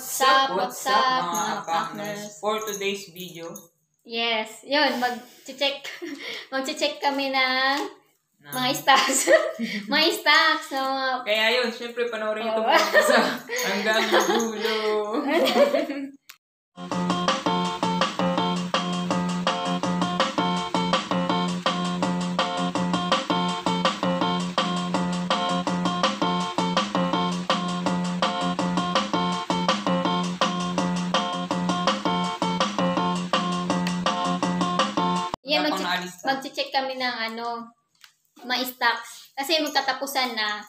What's up mga partners? For today's video, yes, yun, mag-check kami ng mga stocks. Mga stocks. So, kaya yun, syempre panoorin ito sa hanggang dulo. yan, mag-check kami ng mga stocks. Kasi magkatapusan na,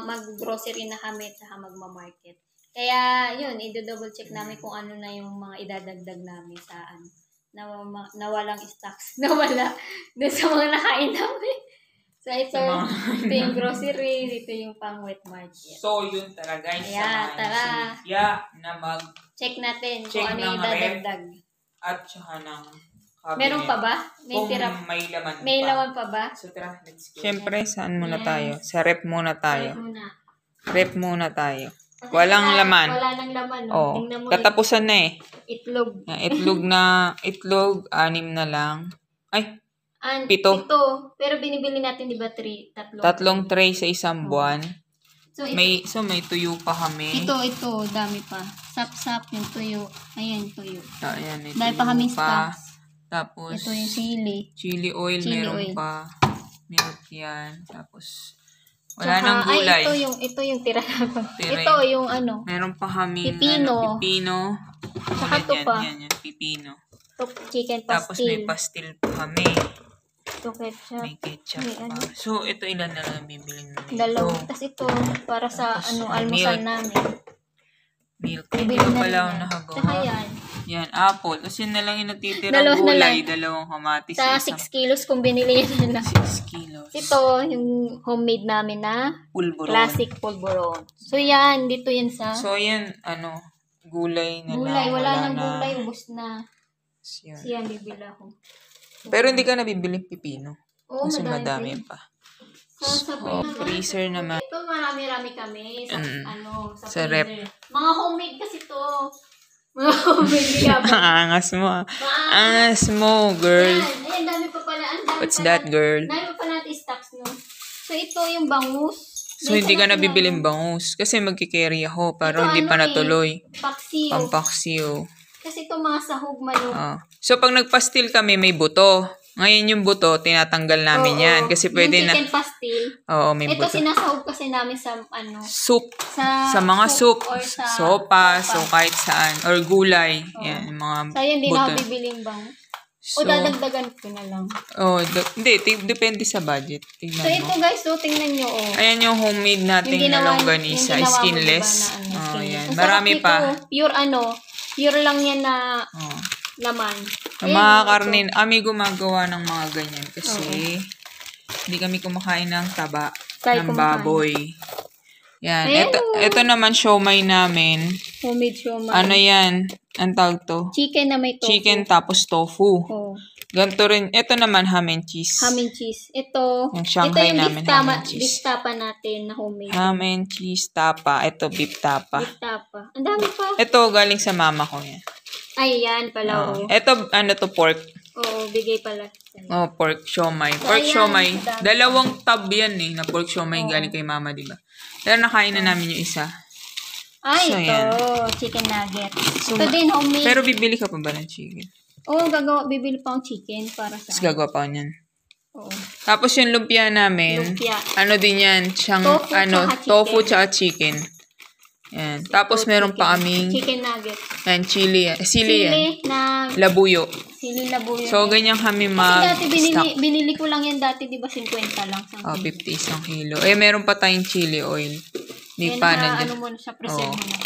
mag-grocery na kami at saka magma-market. Kaya, yun, i-double check namin kung ano na yung mga idadagdag namin sa na walang stocks. Nawala doon sa mga nakain namin. So, ito yung grocery, ito yung pang wet market. So, yun tara guys. Kaya, tara. Na check natin check kung ano yung idadagdag. At saka ng cabinet. Meron pa ba? May laman may laman pa ba? So, tara, let's go. Siyempre, saan muna tayo? Sa rep muna tayo. Rep muna tayo. Walang laman. Wala nang laman. No? Oh, katapusan na eh. Itlog. Itlog, 6 na lang. Ay, 7. Pero binibili natin, di ba, 3? Tatlong tray sa isang buwan. So, may tuyo pa kami. Ito, dami pa. Sap-sap yung tuyo. Ayan, tuyo. Ayan, dahil pa kami stocks. Tapos, ito yung sili. Chili oil, meron pa. Milk yan. Tapos, wala nang gulay. Ay, ito yung tira. Ito yung meron pa kami pipino. Saka ito pa. Yan, pipino. Ito, chicken pastil. Tapos may pastil pa kami. Ito ketchup. May ketchup pa. So, ito ilan na lang bibili namin. Dalawa. Tapos ito, para sa almusal namin. Milk. Hindi pa pala ako nakagawa. Saka yan, apple. Tapos yun na lang yung natitirang gulay. Dalawang kamatis. Sa 6 kilos kung binili yan lang. 6 kilos. Ito, yung homemade namin na pulburon. Classic pulburon. So, yan. Dito yan sa... So, yan, gulay na gulay. lang. Wala nang gulay. Ubus na. Yan. So, yan, bibili ako. So, pero hindi ka nabibili pipino. Oo, kasi madami pa. So, freezer naman. Ito, marami-rami kami sa rep. Mga homemade kasi to. Mga homemade. Angas mo. Angas mo, girl. Ayan, dami pa pala. What's that, girl? Dami pa pala natin stocks, no? So, ito yung bangus. So, hindi ka nabibiling bangus. Kasi magkikerry ako para hindi pa natuloy. Paksiw. Pampaksiw. Kasi ito mga sahog manok. So, pag nagpastil kami, may buto. Ngayon yung buto, tinatanggal namin yan. Kasi pwede yung chicken pastil. Oo, may buto. Ito sinasahog kasi namin sa soup. Sa mga soup. Sopas, o kahit saan. Or gulay. Yan, yung mga so, yan, buto. Hindi na bibiling bang. O dadagdagan ko na lang. Hindi. Depende sa budget. Tingnan so, ito guys, tingnan nyo. Ayan yung homemade nating na longganisa. Skinless. Yan. Marami pa. Pure lang yan na laman. Ang mga karne, gumagawa ng mga ganyan kasi hindi kami kumakain ng taba ng baboy. Yan. Ito naman siomay namin. Homemade siomay. Yan? Ang tawag to? Chicken na may tofu. Chicken tapos tofu. Ganito rin. Ito naman ham and cheese. Ham and cheese. Ito yung Shanghai namin ham and cheese. Beef tapa natin na homemade. Ham and cheese tapa. Ito beef tapa. Beef tapa. Ang dami pa. Ito galing sa mama ko yan. Ay, yan pala. Ito, pork. Oo, bigay pala. Pork siomay. Pork siomay. Dalawang tab yan na pork siomay galing kay mama, diba? Pero nakain na namin yung isa. Ay, so, ito. Chicken nugget. So, ito din, homemade. Pero bibili ka pa ba ng chicken? Oo, bibili pa akong chicken para sa... Tapos gagawa pa ako niyan. Oo. Tapos yung lumpia namin, din yan, tofu tsaka chicken. Yan. Tapos meron pa kaming chicken nugget. Yan, sili yan. Na labuyo. Sili labuyo. So, ganyan kami dati binili ko lang yan dati, di ba 50 lang. 50 isang kilo. Meron pa tayong chili oil. Hindi pa nandiyan. Mo na siya, preserve mo na.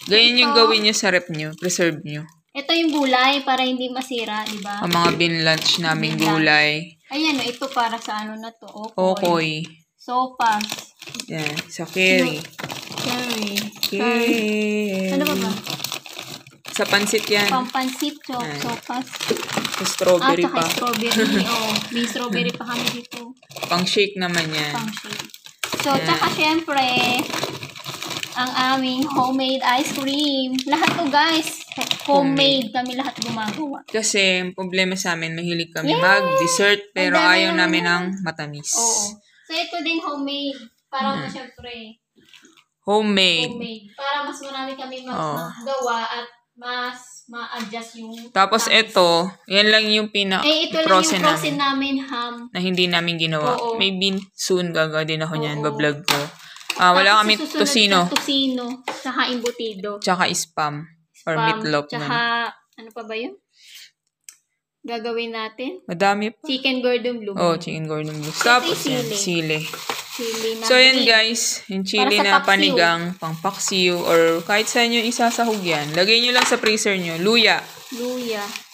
Ganyan yung gawin nyo sa rep nyo. Preserve nyo. Ito yung gulay para hindi masira, di ba? Ang mga bin-lunch namin gulay. Ayan, ito para sa na to. Okoy. Sopas. Yan, sa curry. Ano ba? Sa pansit yan. Pampansit, sopas. Sa strawberry pa. Strawberry. May strawberry pa kami dito. Pang shake naman yan. Pang shake. So, tsaka syempre, ang aming homemade ice cream. Lahat to guys, homemade. Kami lahat gumagawa. Kasi, ang problema sa amin, mahilig kami mag-dessert, pero ayaw namin ng matamis. Oo. So, ito din homemade. Para syempre, homemade. Para mas marami kami magawa at mas ma-adjust yung tapos ito, yan lang yung ito lang yung frozen namin ham. Na hindi namin ginawa. Oo. Maybe soon gagawa din ako niyan, bablog ko. Wala kami tosino. Tosino, tsaka embutido. Tsaka spam or meatloaf. Tsaka, ano pa ba yun? Gagawin natin? Madami pa. Chicken gordon blue. Chicken gordon blue. Tapos yan, sili. So, yan guys, yung chili na panigang, pang paksiw, or kahit saan nyo isasahog yan. Lagay nyo lang sa freezer nyo. Luya.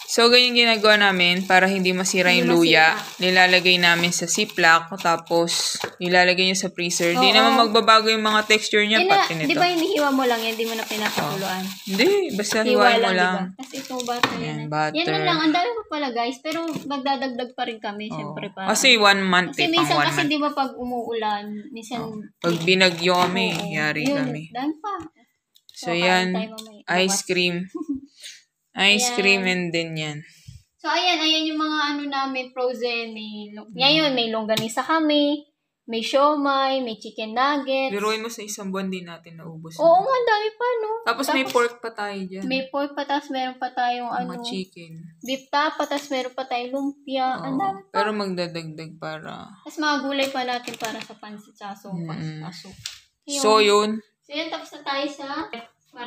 So, ganyan ginagawa namin para hindi masira yung luya. Nilalagay namin sa Ziploc, tapos nilalagay nyo sa freezer. Hindi naman magbabago yung mga texture niya, pati nito. Di ba hinihiwa mo lang yan? Hindi mo na pinapakuluan? Hindi, basta hiwain mo lang. Diba? Kasi itong butter yan. Yan lang, ang dami pa pala guys. Pero magdadagdag pa rin kami, syempre pa. Kasi 1 month kasi minsan kasi di ba pag umuulan, minsan... Pag binagyo kami, yari kami. Dami pa. So, yan, ice cream. Ice cream and then yan. So, ayan yung mga ano namin, frozen. Ngayon, may longganisa kami, may siomay, may chicken nuggets. Biruin mo sa isang buwan din natin naubos. Oo nga, dami pa, no? Tapos may pork pa tayo dyan. May pork pa, tapos meron pa tayong mga chicken. Beef tapa, tapos meron pa tayong lumpia. Ang dami pa. Pero magdadagdag para... Tapos mga gulay pa natin para sa pansit sa sopas. So, yun. So, yun, tapos na tayo sa...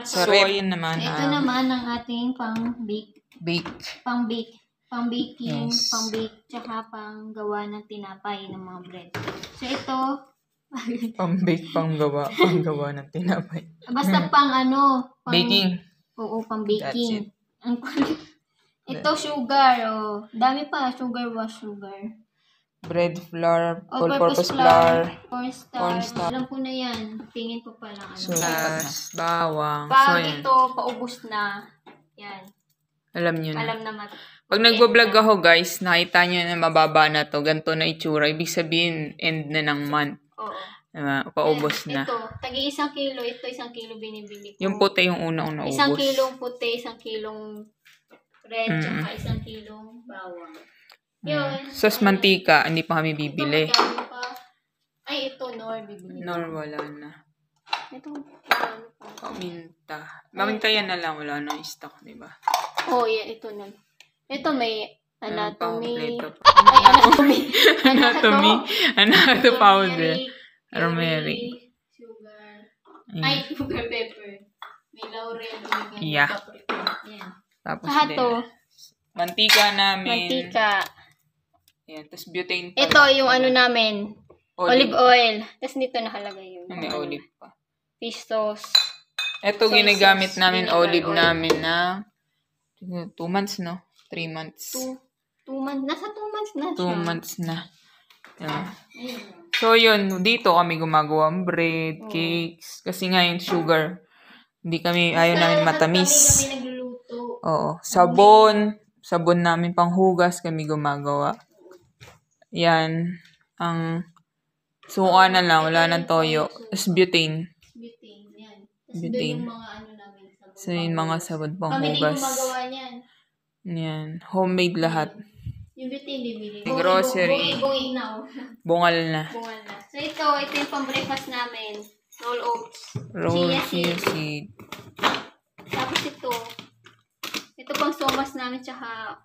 So, yun naman. Ito naman ang ating pang-bake. Pang-bake. Pang-baking, pang-bake, tsaka pang-gawa ng tinapay ng mga bread. So, ito... pang-bake, pang-gawa ng tinapay. Basta baking. Oo, pang-baking. Ito, sugar. Dami pa. Sugar. Bread flour, all-purpose flour, cornstarch. Alam ko na yan. Tingin ko pa lang. Bawang. Pag ito, paubos na. Yan. Alam nyo na. Alam naman. Pag nagbo-vlog ako guys, nakita nyo na mababa na to. Ganito na itsura. Ibig sabihin, end na ng month. Oo. Paubos na. Ito, tagi 1 kilo. Ito, 1 kilo binibili ko. Yung puti yung una-una ubos. 1 kilong puti, 1 kilong red, tsaka 1 kilong bawang. Yun. Sos mantika, hindi pa kami bibili. Ay, ito, bibili. Wala na. Ito, Maminta yan na lang, wala na stock, di ba? Yeah, ito na. Ito may anatomy. Anatomy powder. Rosemary. Sugar. Sugar pepper. May laurel. Yeah. Tapos din. Mantika namin. Yan, tapos butane pa. Ito yung namin. Olive oil. Tapos dito nakalagay yung may olive pa. Fish sauce. Ito ginagamit namin olive namin na 2 months, no? 3 months. 2 months. Nasa 2 months na siya. 2 months na. Yeah. So, yun. Dito kami gumagawa ng bread, cakes. Kasi nga yung sugar. Ayaw namin matamis. Kami nagluluto. Oo. Sabon namin panghugas kami gumagawa. Yan. Ang suka na lang. Wala ng toyo. Tapos butane. Yan. Butane. Yung mga namin. So, yung mga sabon panghugas. Kami din gumagawa niyan. Yan. Homemade lahat. Yung butane bibili. Grocery. Bungi na. Bungal na. So, ito yung pang-breakfast namin. Roll oats. Chia seed. Tapos ito pang somas namin, tsaka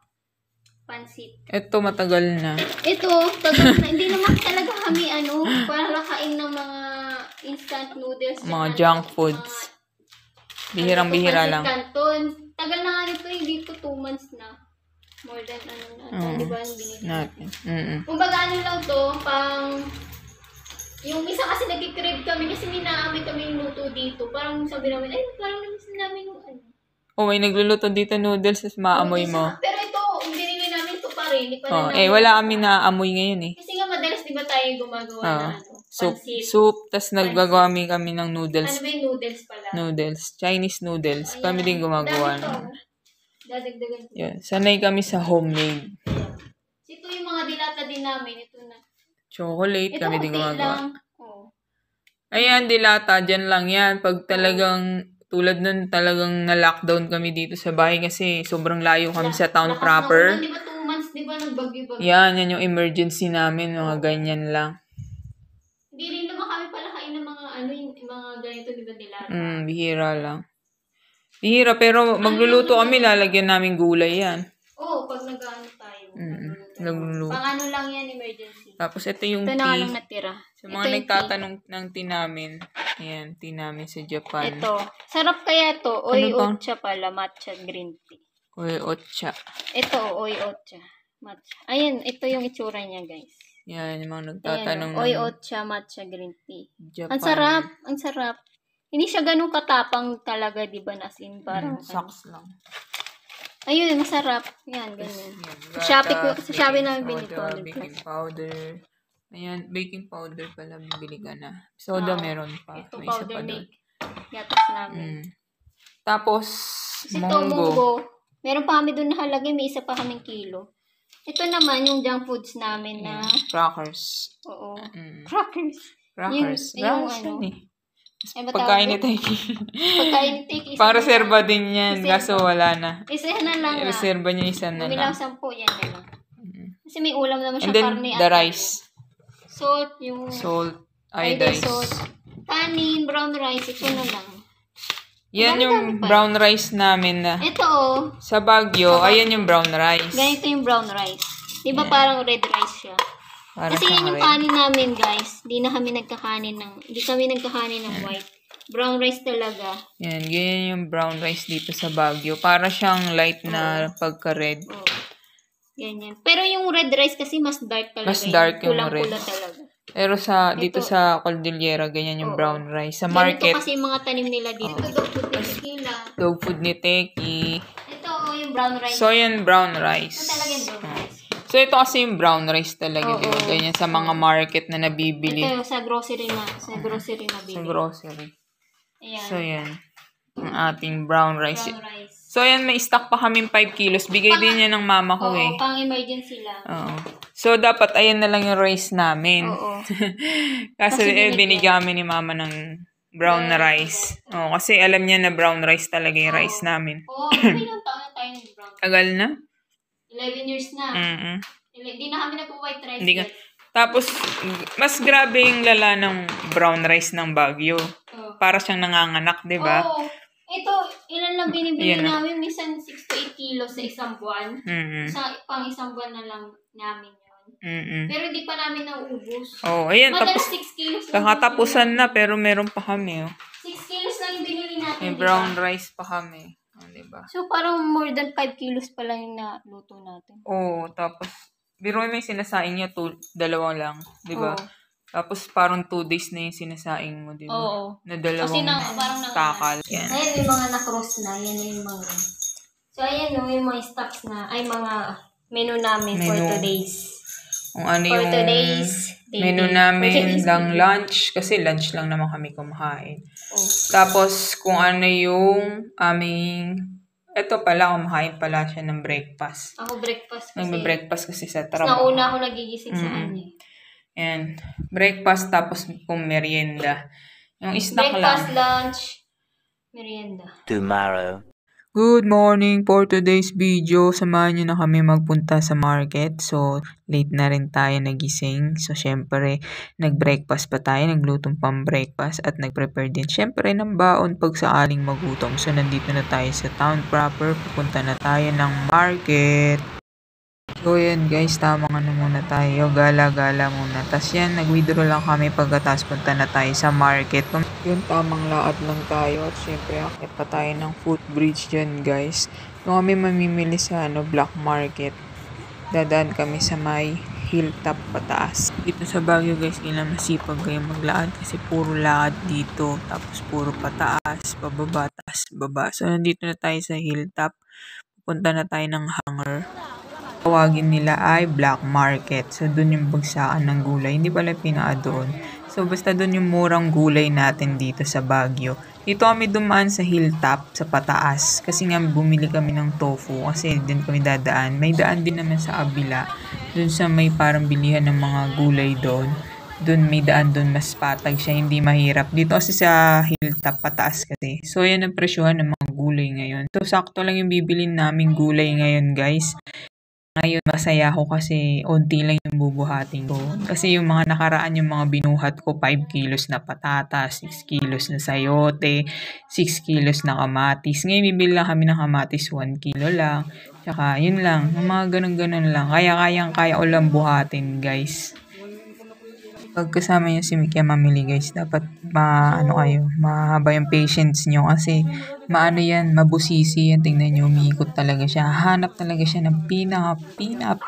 pansit. Ito matagal na. Ito, tagal na. Hindi naman talaga kami, parang lakain ng mga instant noodles. Mga junk foods. Bihirang-bihira lang. Canton. Tagal na nga nito, dito 2 months na. More than, di ba, binili natin. Kumbaga, lang to, yung isa kasi nag-crave kami kasi minaamoy kami yung luto dito. Parang sabi namin, parang namiss namin yung may nagluluto dito noodles, tapos maamoy mo. Pero ito, binili namin ito pa rin. Wala kami naamoy ngayon Kasi nga madalas di ba tayo gumagawa na soup, tapos naggagawa kami ng noodles. Ano ba yung noodles pala? Noodles. Chinese noodles. Kami din gumagawa na. Dadagdagan ko. Yan. Sanay kami sa homemade. Ito yung mga dilata din namin. Ito na. Chocolate, kami din gumagawa. Ayan, dilata, dyan lang yan. Pag talagang, tulad nun, talagang na-lockdown kami dito sa bahay kasi sobrang layo kami sa town proper. Di ba 2 months, di ba nagbagyo-bagyo? Yan yung emergency namin, mga ganyan lang. Hindi rin naman kami palakain ng mga yung mga ganito, di ba dilata? Bihira lang. Bihira, pero magluluto kami, lalagyan namin gulay yan. Oo, pag nag-ano tayo. Nagluluto. Pang ano lang yan, emergency. Tapos ito yung tea. Ito na lang natira. Sa mga nagtatanong ng tea namin, ayan, tea namin sa Japan. Ito. Sarap kaya to. Oy ocha pala, matcha green tea. Oy ocha. Ito, oy ocha. Matcha. Ayan, ito yung itsura niya, guys. Yan, yung mga nagtatanong. Ayan, oy ocha matcha green tea. Japan. Ang sarap. Hindi siya ganun katapang talaga, di ba? As in, parang socks lang. Ayun, masarap. Yan, ganyan. Sa Shopee namin binili ko. Baking powder. Ayan, baking powder pala bibili ka na. Soda meron pa. Ito, may powder isa pa milk. Gatas namin. Tapos, munggo. Meron pa kami doon nakalagay. May isa pa kaming kilo. Ito naman yung junk foods namin na... Crackers. Oo. Crackers. Yung ano. Pagkain ni Teki. Para reserva din yan. Kaso wala na. Isa na lang. Reserva niya isa na lang. Umilang 10 yan na lang. Kasi may ulam naman siya. And then, karne the rice. Salt. Iodized. Salt. Kanin, brown rice. Ito na lang. Yan yung brown rice namin na. Ito sa Baguio, ayan yung brown rice. Ganito yung brown rice. Diba parang red rice siya? Kasi yan yung kanin namin, guys. Hindi kami nagkakanin ng white. Brown rice talaga. Yan, ganyan yung brown rice dito sa Baguio. Para siyang light na pagka-red. Ganyan. Pero yung red rice kasi mas dark talaga. Mas dark yung red. Kulang-kula talaga. Pero dito sa Cordillera, ganyan yung brown rice. Sa market. Ito kasi yung mga tanim nila dito. Dog food ni Teki. Ito yung brown rice. So, yan brown rice. Ito talaga yung brown rice. So, ito kasi yung brown rice talaga. Diba? Ganyan sa mga market na nabibili. Ito sa grocery na bili. Sa grocery. Ayan. So, yan. Ang ating brown rice. So, ayan, may stock pa kaming 5 kilos. Bigay din niya ng mama ko pang emergency lang. So, dapat ayan na lang yung rice namin. Kasi binigyan kami ni mama ng brown rice. Kasi alam niya na brown rice talaga yung rice namin. Ilang taon na tayo ng brown rice? Tagal na? 11 years na. Hindi na kami nagpo-white rice. Tapos, mas grabe yung lala ng brown rice ng Baguio. Para siyang nanganganak, di ba? Ito, ilan lang binibili namin? Minsan 6 to 8 kilos sa isang buwan. Pang isang buwan na lang namin yun. Pero hindi pa namin nauubos. Ayan. Madalas 6 kilos lang. Kakatapusan na, pero meron pa kami. 6 kilos lang yung binili natin. May brown rice pa kami. Diba? So, parang more than 5 kilos pa lang yung naluto natin. Tapos, biro may sinasaing niya, 2 lang. Diba? Tapos, parang 2 days na yung sinasaing mo, diba? Na dalawang takal. Ayan yung mga na-cross na. Yan yung mga... So, ayan yung mga stocks na, mga menu namin for today's. Kung ano yung menu namin lang lunch. Kasi lunch lang naman kami kumakain. Tapos, kung ano yung aming... Ito pala, kumakain pala siya ng breakfast. Ako breakfast kasi. Nagbe-breakfast kasi sa trabaho. Nauna ako nagigising sa kanya. And breakfast tapos kung merienda. Yung snack breakfast, lang. lunch, merienda. Tomorrow. Good morning for today's video. Samahan nyo na kami magpunta sa market. So, late na rin tayo nagising. So, syempre, nag-breakfast pa tayo. Naglutong pang breakfast at nag-prepare din syempre ng baon pag saaling magutom. So, nandito na tayo sa town proper. Pupunta na tayo ng market. So, yan guys, tama nga na muna tayo. Gala-gala muna. Tapos yan, nag-withdraw lang kami pagkatapos punta na tayo sa market. Yun, tamang lakad lang tayo. At syempre, akit pa tayo ng footbridge dyan guys. Kung kami mamimili sa black market, dadaan kami sa may hilltop pataas. Dito sa Baguio guys, kailangan masipag kayo maglaan kasi puro lakad dito. Tapos puro pataas, pababa, taas, baba. So, nandito na tayo sa hilltop. Pupunta na tayo ng hangar. Tawagin nila ay black market. So, dun yung bagsakan ng gulay. Hindi pala pinaka doon. So, basta dun yung murang gulay natin dito sa Baguio. Dito kami dumaan sa hilltop, sa pataas. Kasi nga bumili kami ng tofu. Kasi din kami dadaan. May daan din naman sa kabila. Dun sa may parang bilihan ng mga gulay doon. Doon may daan doon, mas patag siya, hindi mahirap. Dito kasi sa hilltop, pataas kasi. So, yan ang presyohan ng mga gulay ngayon. So, sakto lang yung bibilin namin gulay ngayon, guys. Ngayon, masaya ako kasi unti lang yung bubuhatin ko. Kasi yung mga nakaraan, yung mga binuhat ko, 5 kilos na patatas, 6 kilos na sayote, 6 kilos na kamatis. Ngayon, bibili lang kami ng kamatis, 1 kilo lang. Tsaka, yun lang, mga ganun-ganun lang. Kaya ko lang buhatin, guys. Pag kasama niyo si Mikia mamili, guys, dapat mahaba yung patience niyo kasi mabusisi yan. Tingnan niyo, umiikot talaga siya. Hanap talaga siya ng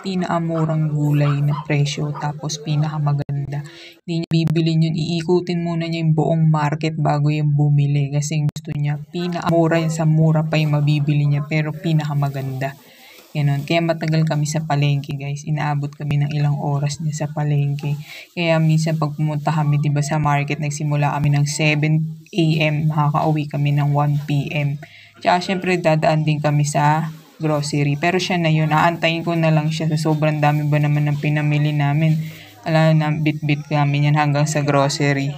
pinakamurang gulay na presyo, tapos pinakamaganda. Hindi niya bibilin yun, iikutin muna niya yung buong market bago yung bumili kasi gusto niya pinakamura, yan sa mura pa yung mabibili niya pero pinakamaganda. Ganun. Kaya matagal kami sa palengke, guys. Inaabot kami ng ilang oras niya sa palengke. Kaya minsan pag pumunta kami, diba, sa market, nagsimula kami ng 7 AM, makakauwi kami ng 1 PM. Tsaka syempre dadaan din kami sa grocery. Pero siya na yun, aantayin ko na lang siya. Sa sobrang dami ba naman ng pinamili namin. Alam na, bit-bit kami yan hanggang sa grocery.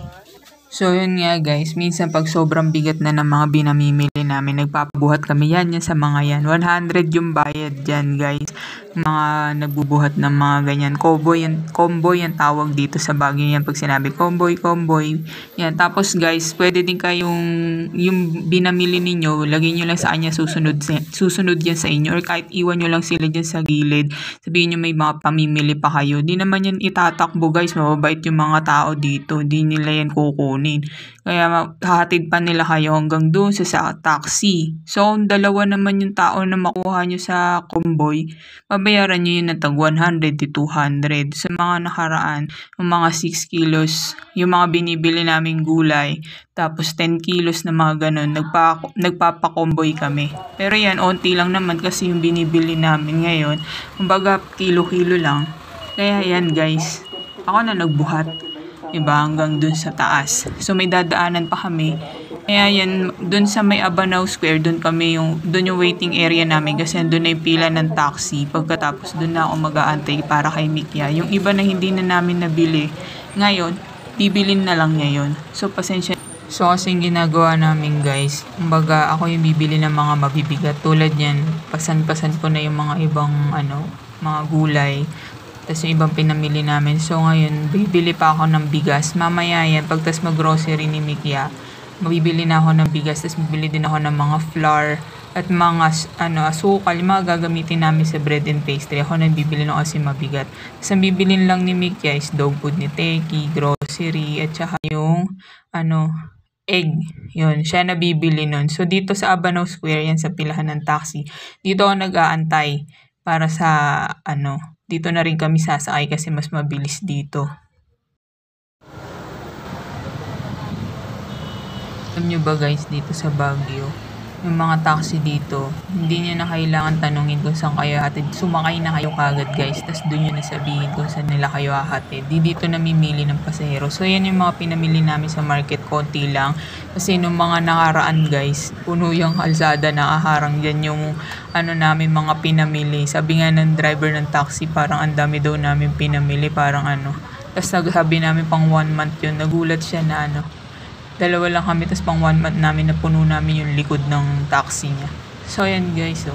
So, yun nga, guys. Minsan, pag sobrang bigat na ng mga binamimili namin, nagpapabuhat kami yan sa mga yan. 100 yung bayad dyan, guys. Mga nagbubuhat ng mga ganyan. Combo yan tawag dito sa Baguio yan. Pag sinabi, combo. Yan. Tapos, guys, pwede din kayong, yung binamili ninyo, lagay nyo lang sa kanya, susunod yan sa inyo. Or kahit iwan nyo lang sila dyan sa gilid. Sabihin nyo may mga pamimili pa kayo. Di naman yan itatakbo, guys. Mababait yung mga tao dito. Di nila yan kukunin. Kaya hahatid pa nila kayo hanggang doon sa taxi. So, kung dalawa naman yung tao na makuha nyo sa convoy, babayaran nyo yun ng tag 100 to 200. Sa mga nakaraan, yung mga 6 kilos, yung mga binibili naming gulay, tapos 10 kilos na mga ganun, nagpapakomboy kami. Pero yan, onti lang naman kasi yung binibili namin ngayon. Kumbaga, kilo-kilo lang. Kaya yan, guys. Ako na nagbuhat. Diba, hanggang dun sa taas. So, may dadaanan pa kami. Kaya yan, dun sa may Abanao Square, dun yung waiting area namin kasi dun na yung pila ng taxi. Pagkatapos, dun na ako mag-aantay para kay Mikia. Yung iba na hindi na namin nabili, ngayon, bibilin na lang niya yun. So, pasensya. So, kasing ginagawa namin, guys, kumbaga, ako yung bibili ng mga mabibigat. Tulad yan, pasan-pasan ko na yung mga ibang, mga gulay. Tapos yung ibang pinamili namin. So, ngayon, bibili pa ako ng bigas. Mamaya yan, pagtas mag-grocery ni Mikia, mabibili na ako ng bigas. Tapos bibili din ako ng mga flour at mga asukal. Yung mga gagamitin namin sa bread and pastry. Ako na bibili na kasi mabigat. Tapos ang bibilin lang ni Mikia is dog food ni Teki, grocery, at saka yung, egg. Yun, siya na bibili nun. So, dito sa Abanao Square, yan sa pilahan ng taxi. Dito ako nag-aantay para sa, dito na rin kami sasakay kasi mas mabilis dito. Alam nyo ba, guys, dito sa Baguio, yung mga taxi dito, hindi nyo na kailangan tanungin kung saan kayo hatid. Sumakay na kayo kagad, guys, tapos doon nyo na sabihin kung saan nila kayo hahatid. Di dito namimili ng pasahero. So, yan yung mga pinamili namin sa market, konti lang. Kasi nung mga nakaraan, guys, puno yung kalsada, nakaharang dyan yung namin mga pinamili. Sabi nga ng driver ng taxi, parang ang dami daw namin pinamili, parang Tapos nagsabi namin pang 1 month yun. Nagulat siya na dalawa lang kami, tapos pang 1 month namin na puno namin yung likod ng taxi niya. So, ayan, guys. So,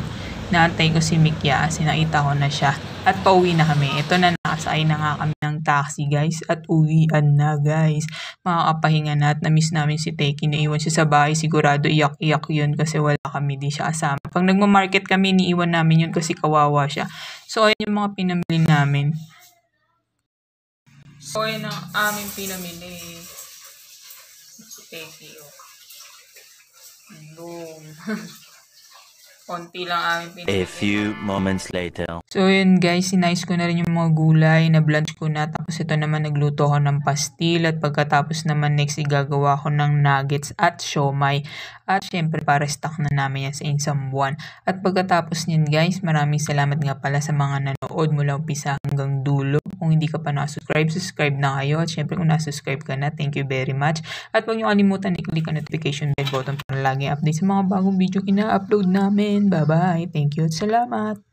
naantay ko si Mikia kasi nakita ko na siya. At pauwi na kami. Ito na, nakasakay na nga kami ng taxi, guys. At uwian na, guys. Makakapahinga na at na-miss namin si Teki. Naiwan siya sa bahay. Sigurado iyak-iyak yun kasi wala kami. Di siya kasama. Pag nagmamarket kami, niiwan namin yun kasi kawawa siya. So, ayan yung mga pinamili namin. So, ayan ang aming pinamili. Teki, boom. Konti lang aming pinamili. A few moments later. So, yun, guys, sinayos ko na rin yung mga gulay, na-blanch ko na. Tapos ito naman, nagluto ko ng pastil. At pagkatapos naman, next, igagawa ko ng nuggets at siomay. At syempre, para stock na namin yan sa isang buwan. At pagkatapos niyan, guys, maraming salamat nga pala sa mga nanood mula umpisa hanggang dulo. Kung hindi ka pa nakasubscribe, subscribe na kayo. At syempre, kung nasubscribe ka na, thank you very much. At huwag niyo kalimutan i-click ang notification bell button para lagi update sa mga bagong video ina-upload namin. Bye-bye. Thank you at salamat.